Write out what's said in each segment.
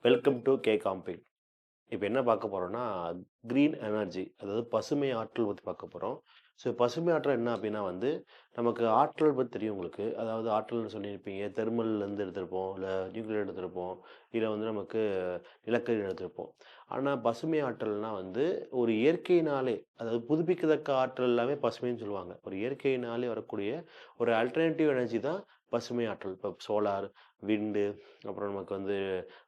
Welcome to K காம்பிங். இப்போ என்ன பார்க்க போறோம்னா, கிரீன் எனர்ஜி அதாவது பசுமை ஆற்றல் பத்தி பார்க்க போறோம். ஸோ பசுமை ஆற்றல் என்ன அப்படின்னா வந்து, நமக்கு ஆற்றல் பத்தி தெரியும் உங்களுக்கு. அதாவது ஆற்றல்னு சொல்லியிருப்பீங்க. தெர்மல்லேருந்து எடுத்திருப்போம், இல்ல நியூக்ளியர் எடுத்திருப்போம், இல்ல வந்து நமக்கு நிலக்கரி எடுத்திருப்போம். ஆனா பசுமை ஆற்றல்னா வந்து ஒரு இயற்கையினாலே, அதாவது புதுப்பிக்கத்தக்க ஆற்றல் எல்லாமே பசுமைன்னு சொல்லுவாங்க. ஒரு இயற்கையினாலே வரக்கூடிய ஒரு அல்டர்னேட்டிவ் எனர்ஜி தான் பசுமை ஆற்றல். இப்போ சோலார், விண்டு, அப்புறம் நமக்கு வந்து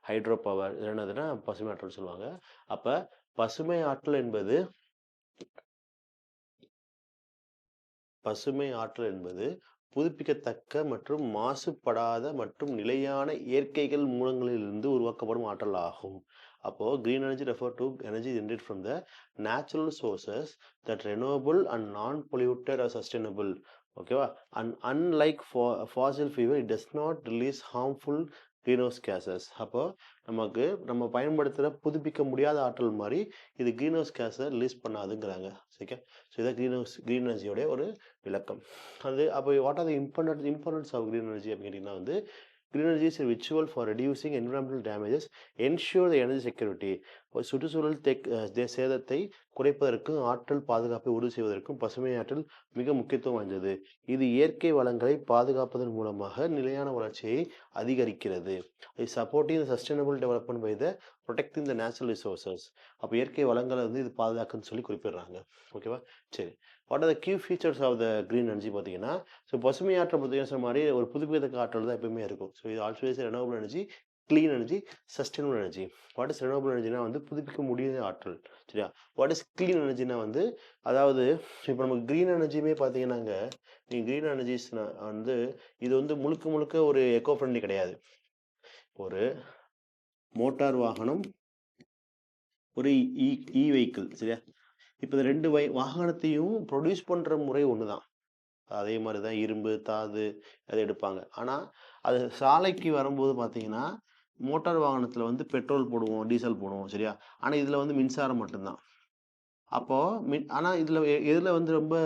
ஹைட்ரோ பவர் இது என்னதுன்னா பசுமை ஆற்றல் சொல்லுவாங்க. அப்ப பசுமை ஆற்றல் என்பது பசுமை ஆற்றல் என்பது புதுப்பிக்கத்தக்க மற்றும் மாசுபடாத மற்றும் நிலையான இயற்கைகள் மூலங்களிலிருந்து உருவாக்கப்படும் ஆற்றல் ஆகும். அப்போ green energy refer to energy generated from the natural sources that renewable and non-polluted or sustainable. ஓகேவா? And unlike fossil fuel, it does not release harmful greenhouse gases. அப்போ நமக்கு நம்ம பயன்படுத்துகிற புதுப்பிக்க முடியாத ஆற்றல் மாதிரி இது greenhouse கேஸை ரிலீஸ் பண்ணாதுங்கிறாங்க. சரியா? ஸோ இதான் green energy ஒரு விளக்கம். அது அப்போ what are the importance of green energy அப்படின்னு கேட்டிங்கன்னா வந்து green energy is ritual for reducing environmental damages ensure the energy security. சுற்றுச்சூழல் சேதத்தை குறைப்பதற்கும் ஆற்றல் பாதுகாப்பை உறுதி செய்வதற்கும் பசுமை ஆற்றல் மிக முக்கியத்துவம் வாய்ந்தது. இது இயற்கை வளங்களை பாதுகாப்பதன் மூலமாக நிலையான வளர்ச்சியை அதிகரிக்கிறது. இது supporting sustainable development by the protecting the natural resources. அப்போ இயற்கை வளங்களை வந்து இது பாதுகாக்குன்னு சொல்லி குறிப்பிடுறாங்க. ஓகேவா? சரி. What are the key features of the green energy பார்த்தீங்கன்னா, ஸோ பசுமை ஆற்றல் பார்த்தீங்கன்னா சொன்ன மாதிரி ஒரு புதுப்பிக்கத்தக்க ஆற்றல் தான் எப்பவுமே இருக்கும். ஸோ இது also is renewable energy, clean energy, sustainable energy. What is renewable எனர்ஜினா வந்து புதுப்பிக்க முடியாத ஆற்றல். சரியா? வாட் இஸ் கிளீன் எனர்ஜினா வந்து அதாவது இப்போ நமக்கு கிரீன் எனர்ஜியுமே பார்த்தீங்கன்னாங்க, நீங்க கிரீன் எனர்ஜிஸ் வந்து இது வந்து முழுக்க முழுக்க ஒரு எக்கோ ஃப்ரெண்ட்லி கிடையாது. ஒரு மோட்டார் வாகனம், ஒரு இ இ வெஹிக்கிள் சரியா? இப்போ இந்த 2 வாகனத்தையும் ப்ரொடியூஸ் பண்ற முறை ஒண்ணு தான். அதே மாரி தான் இரும்பு, தாது அத எடுப்பாங்க. ஆனா, அது சாலைக்கு வரும்போது பார்த்தீங்கன்னா, மோட்டார் வாகனத்தில வந்து பெட்ரோல் போடுவோம், டீசல் போடுவோம் சரியா? ஆனா, இதில வந்து மின்சாரம் மட்டும் தான். அப்போ ஆனா இதில எதுல வந்து ரொம்ப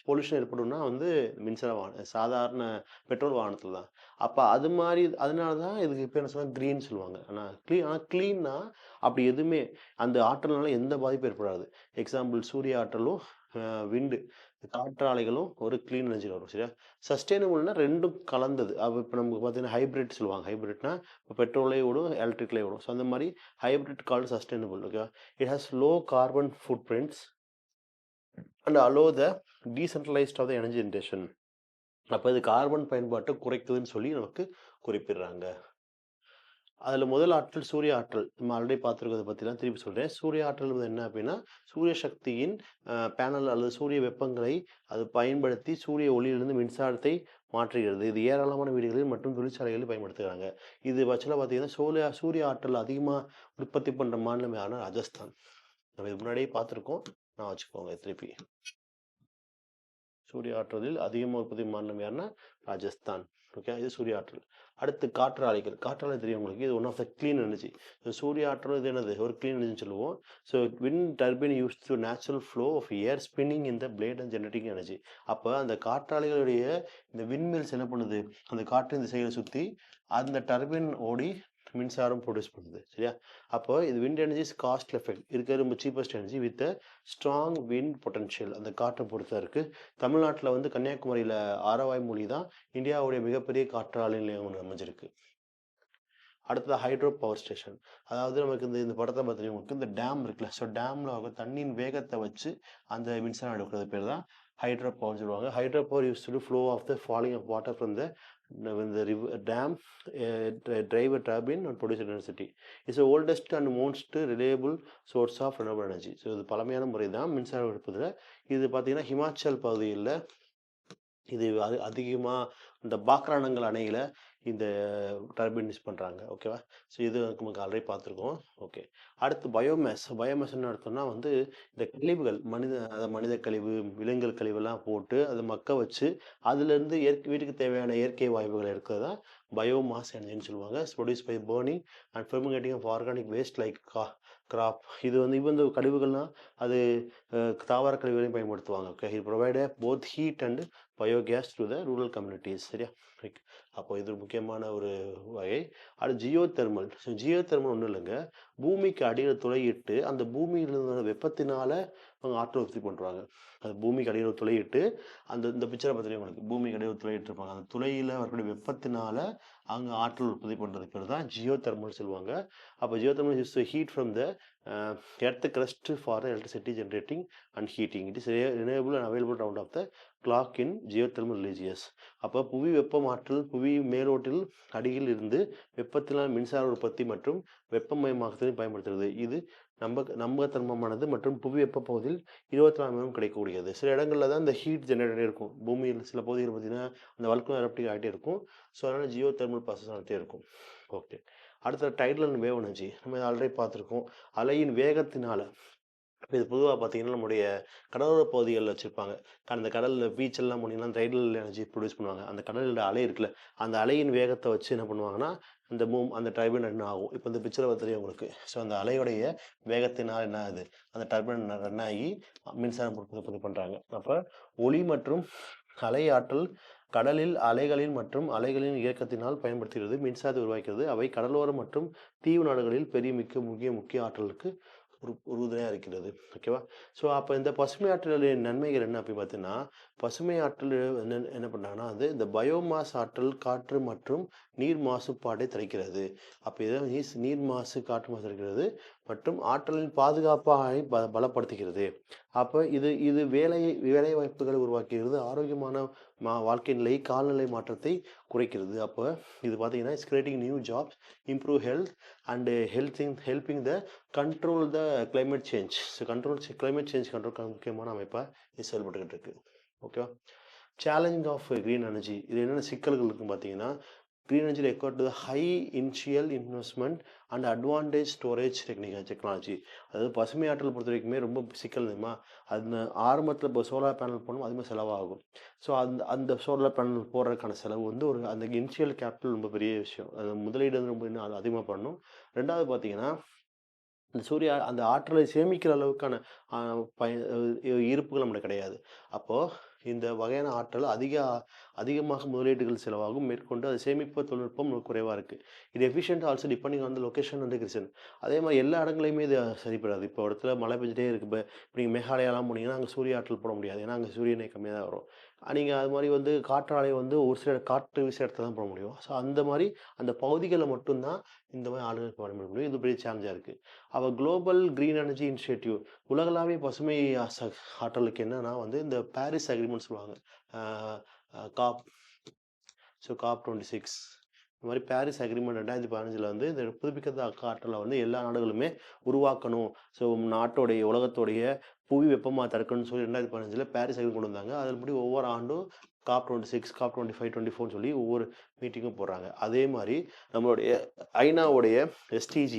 பொல்யூஷன் ஏற்படும்னா வந்து மின்சார வாகனம் சாதாரண பெட்ரோல் வாகனத்தில தான். அப்ப அது மாரி அதனால தான் இதுக்கு பேர் என்ன சொல்லுவாங்க கிரீன் சொல்லுவாங்க. ஆனா கிளீன்னா அப்படி எதுவுமே அந்த ஆற்றல்னால எந்த பாதிப்பும் ஏற்படாது. எக்ஸாம்பிள் சூரிய ஆற்றலும், விண்டு காற்றாலைகளும் ஒரு கிளீன் எனர்ஜில வரும் சரியா? சஸ்டெய்னபிள்னா 2ம் கலந்தது. அப்ப இப்ப நமக்கு பார்த்தீங்கன்னா ஹைபிரிட் சொல்லுவாங்க. ஹைபிரிட்னா இப்ப பெட்ரோல்லயே ஓடும், எலக்ட்ரிக்லயே ஓடும். ஸோ அந்த மாரி ஹைபிரிட் கால்ட் சஸ்டெய்னபிள் ஓகேவா? It has low carbon footprints and allow the decentralized of the energy generation. அப்ப இது கார்பன் பயன்பாட்டை குறைக்குதுன்னு சொல்லி நமக்கு குறிப்பிடுறாங்க. அதுல முதல் ஆற்றல் சூரிய ஆற்றல். நம்ம ஆல்ரெடி பார்த்திருக்கிறத பத்திலாம் திருப்பி சொல்றேன். சூரிய ஆற்றல் வந்து என்ன அப்படின்னா, சூரிய சக்தியின் பேனல் அல்லது சூரிய வெப்பங்களை அது பயன்படுத்தி சூரிய ஒளியிலிருந்து மின்சாரத்தை மாற்றுகிறது. இது ஏராளமான வீடுகளில் மற்றும் தொழிற்சாலைகளில் பயன்படுத்துகிறாங்க. இது ஆக்சுவலா பார்த்தீங்கன்னா, சூரிய ஆற்றல் அதிகமா உற்பத்தி பண்ற மாநிலம் யாருன்னா ராஜஸ்தான். நம்ம இது முன்னாடியே பார்த்துருக்கோம். ஞாபகம் வச்சுக்கோங்க திருப்பி. சூரிய ஆற்றலில் அதிகமாக உற்பத்தி மாநிலம் யாருன்னா ராஜஸ்தான். ஓகே இது சூரிய ஆற்றல். அடுத்து காற்றாலைகள். காற்றாலை தெரியும் உங்களுக்கு. இது one of the clean energy. சூரிய ஆற்றல் இது என்னது ஒரு கிளீன் எனர்ஜின்னு சொல்லுவோம். So wind turbine use to natural flow of air spinning in the blade and generating energy. அப்போ அந்த காற்றாலைகளுடைய இந்த விண்மில்ஸ் என்ன பண்ணுது, அந்த காற்றின் திசைகளை சுற்றி அந்த டர்பைன் ஓடி மின்சாரம் ப்ரொடியூஸ் பண்ணுது சரியா? அப்போ இது wind energy is cost effect இருக்கிற ரொம்ப cheapest energy with strong wind potential. அந்த காற்றை பொறுத்தா இருக்கு. தமிழ்நாட்டில் வந்து கன்னியாகுமரியில் ஆரவாய்மொழி தான் இந்தியாவுடைய மிகப்பெரிய காற்றாலை நிலையம் ஒன்று அமைஞ்சிருக்கு. அடுத்தது ஹைட்ரோ பவர் ஸ்டேஷன். அதாவது நமக்கு இந்த இந்த படத்தை பார்த்தீங்கன்னா உங்களுக்கு இந்த டேம் இருக்குல்ல, ஸோ டேமில் தண்ணியின் வேகத்தை வச்சு அந்த மின்சாரம் எடுக்கிறது பேர் தான் ஹைட்ரோ பவர்னு சொல்லுவாங்க. Hydro power use to flow of the falling of water from the when the dam drive a turbine and produce electricity. It's the oldest and most reliable source of renewable energy. So இது பழமையான முறை தான் மின்சாரம் எடுப்பதில். இது பார்த்தீங்கன்னா ஹிமாச்சல் பகுதியில் இது அதிகமாக இந்த பாக்ரானங்கள் அணையில் இந்த டர்பைன் யூஸ் பண்ணுறாங்க ஓகேவா? ஸோ இது நமக்கு ஆல்ரெடி பார்த்துருக்கோம். ஓகே. அடுத்து பயோமேஸ். பயோமேஸ் என்ன அர்த்தம்னா வந்து இந்த கழிவுகள் மனித கழிவு, விலங்குகள் கழிவெல்லாம் போட்டு அதை மக்க வச்சு அதுலேருந்து வீட்டுக்கு தேவையான இயற்கை வாயுகள் எடுக்கிறது தான் பயோமாஸ் எனர்ஜின்னு சொல்லுவாங்க. Produce by burning and fermentating of organic waste like crop இது வந்து இந்த கழிவுகள்னா அது தாவர கழிவுகளையும் பயன்படுத்துவாங்க. ஓகே. இது provide both heat and biogas to the rural communities. சரியா? ரைட். அப்போ இது ஒரு முக்கியமான ஒரு வகை. அடுத்து ஜியோ தெர்மல். ஜியோ தெர்மல் ஒன்றும் இல்லைங்க. பூமிக்கு அடியில் துளையிட்டு அந்த பூமியில் இருந்த வெப்பத்தினால அவங்க ஆற்றல் உற்பத்தி பண்ணுறாங்க. அது பூமிக்கு அடியில் துளையிட்டு இந்த பிக்சரை பார்த்துட்டு உங்களுக்கு பூமிக்கு அடியில் துளையிட்டு இருப்பாங்க. அந்த துளையில் வரக்கூடிய வெப்பத்தினால அவங்க ஆற்றல் உற்பத்தி பண்ணுறது பேர் தான் ஜியோ தெர்மல் சொல்லுவாங்க. அப்போ Jio thermal is heat from the earth crust for the electricity generating and heating. It is renewable and available round of the clock in geothermal religious. அப்போ புவி வெப்பமாற்றல் புவி மேலோட்டில் அடியில் இருந்து வெப்பத்தினால் மின்சார உற்பத்தி மற்றும் வெப்பமயமாக்கத்தையும் பயன்படுத்துகிறது. இது நம்பகத்தன்மையானது மற்றும் புவி வெப்ப பகுதியில் 24 மணி நேரம் கிடைக்கக்கூடியது. சில இடங்களில் தான் இந்த ஹீட் ஜெனரேட் இருக்கும். பூமியில் சில பகுதிகள் பார்த்தீங்கன்னா அந்த வல்கனோ எரப்டிக் ஆகிட்டே இருக்கும். ஸோ அதனால் ஜியோ தெர்மல் ப்ராசஸ் நடத்திட்டே இருக்கும். ஓகே. அடுத்த டைடல் அண்ட் வேவ் எனர்ஜி நம்ம ஆல்ரெடி பார்த்துருக்கோம். அலையின் வேகத்தினால இது பொதுவாக பார்த்தீங்கன்னா நம்முடைய கடலோர பகுதிகளில் வச்சுருப்பாங்க. அந்த கடலில் பீச்செல்லாம் போனீங்கன்னா டைடல் எனர்ஜி ப்ரொடியூஸ் பண்ணுவாங்க. அந்த கடலோட அலை இருக்குல்ல, அந்த அலையின் வேகத்தை வச்சு என்ன பண்ணுவாங்கன்னா அந்த டர்பைன் ரன் ஆகும். இப்போ இந்த பிக்சரை தெரியும் உங்களுக்கு. ஸோ அந்த அலையுடைய வேகத்தினால் என்ன ஆகுது, அந்த டர்பைன் ரன் ஆகி மின்சாரம் உற்பத்தி பண்ணுறாங்க. அப்போ ஒளி மற்றும் அலை ஆற்றல் கடலில் அலைகளின் மற்றும் அலைகளின் இயக்கத்தினால் பயன்படுத்துகிறது, மின்சாரத்தை உருவாக்கிறது. அவை கடலோரம் மற்றும் தீவு நாடுகளில் முக்கிய ஆற்றலுக்கு உறுதுணையாக இருக்கிறது. ஓகேவா? ஸோ அப்போ இந்த பசுமை ஆற்றலின் நன்மைகள் என்ன அப்படின்னு பார்த்தீங்கன்னா, பசுமை ஆற்றல் என்ன பண்ணுறாங்கன்னா இந்த பயோமாஸ் ஆற்றல் காற்று மற்றும் நீர் மாசுபாட்டை தடுக்கிறது. அப்போ இதை நீர் மாசு காற்று மாசு தடுக்கிறது மற்றும் ஆற்றலின் பாதுகாப்பாக பலப்படுத்துகிறது. அப்போ இது வேலை வாய்ப்புகளை உருவாக்குகிறது, ஆரோக்கியமான வாழ்க்கை நிலை காலநிலை மாற்றத்தை குறைக்கிறது. அப்போ இது பார்த்தீங்கன்னா it's creating new jobs, improve health and helping the control the climate change. So climate change control முக்கியமான அமைப்பாக இது செயல்பட்டுக்கிட்டு இருக்கு. ஓகேவா? சேலஞ்சிங் ஆஃப் க்ரீன் எனர்ஜி இது என்னென்ன சிக்கல்கள் இருக்குன்னு பார்த்தீங்கன்னா, green energy required to the high initial investment and advantage storage technology. அதாவது பசுமை ஆற்றல் பொறுத்த வரைக்குமே ரொம்ப சிக்கல் தெரியுமா? அந்த ஆரம்பத்தில் இப்போ சோலார் பேனல் போடணும், அதுமாதிரி செலவாகும். ஸோ அந்த சோலார் பேனல் போடுறதுக்கான செலவு வந்து அந்த இனிஷியல் கேபிட்டல் ரொம்ப பெரிய விஷயம். அந்த முதலீடு வந்து ரொம்ப இன்னும் அதிகமாக பண்ணணும். ரெண்டாவது பார்த்தீங்கன்னா அந்த ஆற்றலை சேமிக்கிற அளவுக்கான இருப்புகள் நம்மளுக்கு கிடையாது. அப்போது இந்த வகையான ஆற்றல் அதிகமாக முதலீடுகள் செலவாகும். மேற்கொண்டு அதை சேமிப்பு தொழில்நுட்பம் குறைவாக இருக்குது. இது efficient also depending on the location and reason. அதே மாதிரி எல்லா இடங்களையுமே இது சரிப்படாது. இப்போ இடத்துல மழை பெஞ்சிட்டே இருக்குது. இப்போ நீங்கள் மேகாலயாலாம் போனீங்கன்னா அங்கே சூரிய ஆற்றல் போட முடியாது. ஏன்னா அங்கே சூரியனை கம்மியாக தான் வரும். நீங்கள் அது மாதிரி காற்றாலை ஒரு சில காற்று வீச இடத்துல தான் போட முடியும். ஸோ அந்த மாதிரி அந்த பகுதிகளில் மட்டும்தான் இந்த மாதிரி ஆளுநருக்கு பயன்பட முடியும். இது பெரிய சேலஞ்சாக இருக்குது. அப்போ குளோபல் க்ரீன் எனர்ஜி இனிஷியேட்டிவ் உலகளாவிய பசுமை ஆற்றலுக்கு என்னன்னா இந்த பாரிஸ் அக்ரிமெண்ட் சொல்லுவாங்க. காப் காப் 26 இந்த மாதிரி பாரிஸ் அக்ரிமெண்ட் 2015 இந்த புதுப்பிக்கத்தக்க ஆற்றலை எல்லா நாடுகளுமே உருவாக்கணும். ஸோ உலகத்தோடைய புவி வெப்பமாக தடுக்கணும்னு சொல்லி 2015 பாரிஸ் அக்ரிமெண்ட் கொண்டு வந்தாங்க. அதன்படி ஒவ்வொரு ஆண்டும் காப் 26 காப் 25 24 சொல்லி ஒவ்வொரு மீட்டிங்கும் போடுறாங்க. அதே மாதிரி நம்மளுடைய ஐநாவுடைய SDG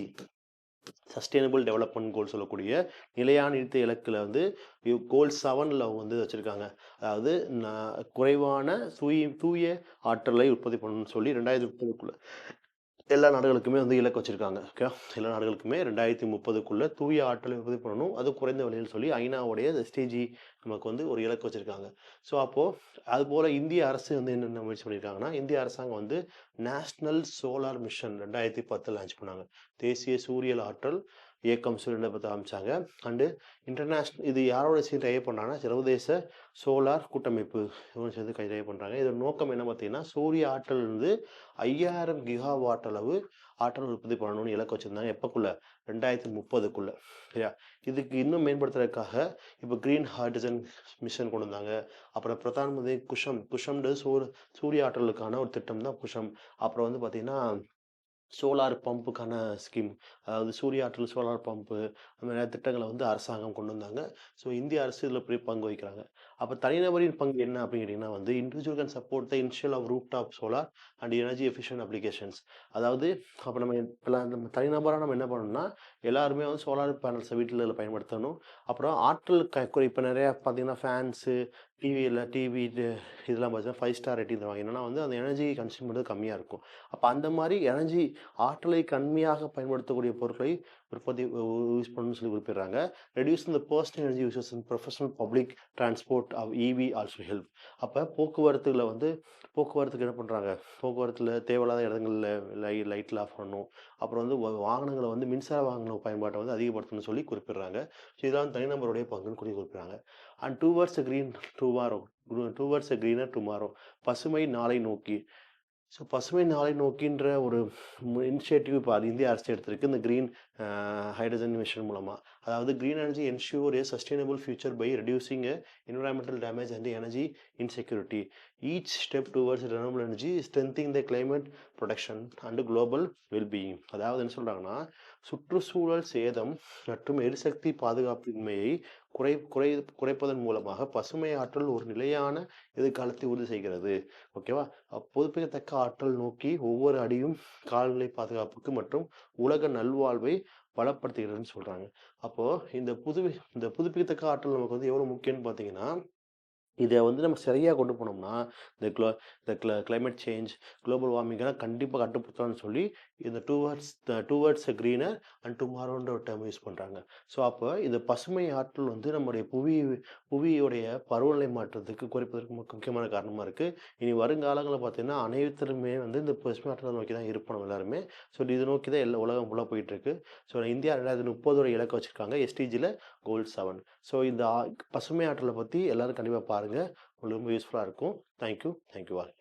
சஸ்டைனபிள் டெவலப்மெண்ட் கோல் சொல்லக்கூடிய நிலையான நீடித்த இலக்கில் கோல் 7ல் அவங்க வச்சுருக்காங்க. அதாவது குறைவான தூய ஆற்றலை உற்பத்தி பண்ணணும்னு சொல்லி 2030க்குள்ளே எல்லா நாடுகளுக்குமே இலக்கு வச்சுருக்காங்க. ஓகே. எல்லா நாடுகளுக்குமே 2030க்குள்ளே தூய ஆற்றலை உற்பத்தி பண்ணணும், அது குறைந்த விலையில் சொல்லி ஐநாவுடைய SDG நமக்கு ஒரு இலக்கு வச்சுருக்காங்க. ஸோ அப்போது அதுபோல் இந்திய அரசு என்னென்ன முயற்சி பண்ணியிருக்காங்கன்னா, இந்திய அரசாங்கம் நேஷ்னல் சோலார் மிஷன் 2010 லான்ச் பண்ணாங்க. தேசிய சூரியல் ஆற்றல் இயக்கம் சூரியனை பற்றி ஆரம்பித்தாங்க. அண்டு இன்டர்நேஷ்னல் இது யாரோட சேர்ந்து டைப் பண்ணாங்கன்னா சர்வதேச சோலார் கூட்டமைப்பு இவங்க சேர்ந்து டைப் பண்ணுறாங்க. இதோட நோக்கம் என்ன பார்த்தீங்கன்னா, சூரிய ஆற்றல் 5000 கிகாவாட் அளவு ஆற்றல் உற்பத்தி பண்ணணும்னு இலக்கு வச்சுருந்தாங்க. எப்போக்குள்ள 2030க்குள்ளே. சரியா? இதுக்கு இன்னும் மேம்படுத்துறதுக்காக இப்போ க்ரீன் ஹைட்ரஜன் மிஷன் கொண்டு வந்தாங்க. அப்புறம் பிரதான் மந்திரி குஷம்ன்றது சூரிய ஆற்றலுக்கான ஒரு திட்டம் தான் குஷம். அப்புறம் பார்த்தீங்கன்னா சோலார் பம்புக்கான ஸ்கீம், அதாவது சூரிய ஆற்றல் சோலார் பம்பு அந்த மாதிரி திட்டங்களை அரசாங்கம் கொண்டு வந்தாங்க. ஸோ இந்திய அரசு இதில் பெரிய பங்கு வகிக்கிறாங்க. அப்போ தனிநபரின் பங்கு என்ன அப்படின்னு கேட்டிங்கன்னா individual can support the initial of roof top solar and energy efficient applications. அதாவது அப்போ நம்ம தனிநபராக நம்ம என்ன பண்ணணும்னா எல்லாருமே சோலார் பேனல்ஸை வீட்டில் பயன்படுத்தணும். அப்புறம் ஆற்றல் இப்போ நிறையா பார்த்தீங்கன்னா ஃபேன்ஸு டிவி இதெல்லாம் பார்த்தீங்கன்னா 5 ஸ்டார் ரேட்டிங் தருவாங்க. என்னென்னா அந்த எனர்ஜி கன்சியூம் பண்ணுறது கம்மியாக இருக்கும். அப்போ அந்த மாதிரி எனர்ஜி ஆற்றலை கம்மியாக பயன்படுத்தக்கூடிய பொருட்களை உற்பத்தி யூஸ் பண்ணணும்னு சொல்லி குறிப்பிடுறாங்க. Reducing the personal energy uses in professional public transport of EV also help. அப்போ போக்குவரத்துக்கு என்ன பண்ணுறாங்க, போக்குவரத்தில் தேவையில்லாத இடங்கள்ல லைட்லாம் ஆஃப் பண்ணணும். அப்புறம் வந்து வாகனங்களை வந்து மின்சார வாகன பயன்பாட்டை வந்து அதிகப்படுத்தணும்னு சொல்லி குறிப்பிடுறாங்க. ஸோ இதெல்லாம் தனிநபருடைய பங்குன்னு குறிப்பிடுறாங்க. And towards green tomorrow towards greener tomorrow, பசுமை நாளை நோக்கி. ஸோ பசுமை நாளை நோக்கின்ற ஒரு இனிஷியேட்டிவ் இப்போ அது இந்திய அரசு எடுத்திருக்கு இந்த கிரீன் ஹைட்ரஜன் மிஷன் மூலமாக. அதாவது green energy ensure a sustainable future by reducing environmental damage and energy insecurity. Each step towards renewable energy strengthen the climate protection and global wellbeing. அதாவது என்ன சொல்கிறாங்கன்னா, சுற்றுச்சூழல் சேதம் மற்றும் எரிசக்தி பாதுகாப்பின்மையை குறை குறை குறைப்பதன் மூலமாக பசுமை ஆற்றல் ஒரு நிலையான எதிர்காலத்தை உறுதி செய்கிறது. ஓகேவா? புதுப்பிக்கத்தக்க ஆற்றல் நோக்கி ஒவ்வொரு அடியும் கால்நிலை பாதுகாப்புக்கு மற்றும் உலக நல்வாழ்வை பலப்படுத்துகிறதுன்னு சொல்றாங்க. அப்போ இந்த புதுப்பிக்கத்தக்க ஆற்றல் நமக்கு வந்து எவ்வளவு முக்கியம்னு பார்த்தீங்கன்னா, இதை வந்து நம்ம சரியாக கொண்டு போனோம்னா இந்த கிளைமேட் சேஞ்ச், குளோபல் வார்மிங்கெல்லாம் கண்டிப்பாக கட்டுப்படுத்தலாம்னு சொல்லி இந்த டுவர்ட்ஸ் க்ரீனர் அண்ட் டுமாரோன்ற ஒரு டேர்ம் யூஸ் பண்ணுறாங்க. ஸோ அப்போ இந்த பசுமை ஆற்றல் வந்து நம்முடைய புவியுடைய பருவநிலை மாற்றத்துக்கு குறைப்பதற்கு முக்கியமான காரணமாக இருக்குது. இனி வருங்காலங்களில் பார்த்தீங்கன்னா அனைவருமே வந்து இந்த பசுமை ஆற்றலை நோக்கி தான் இருப்போம் எல்லாருமே. ஸோ இது நோக்கி தான் எல்லா உலகம் ஃபுல்லாக போயிட்டுருக்கு. ஸோ இந்தியா 2030 இலக்கு வச்சுருக்காங்க எஸ்டிஜியில் கோல் 7. ஸோ இந்த பசுமை ஆற்றலை பற்றி எல்லோரும் கண்டிப்பாக பாருங்கள். உங்களுக்கு ரொம்ப யூஸ்ஃபுல்லாக இருக்கும். Thank you all.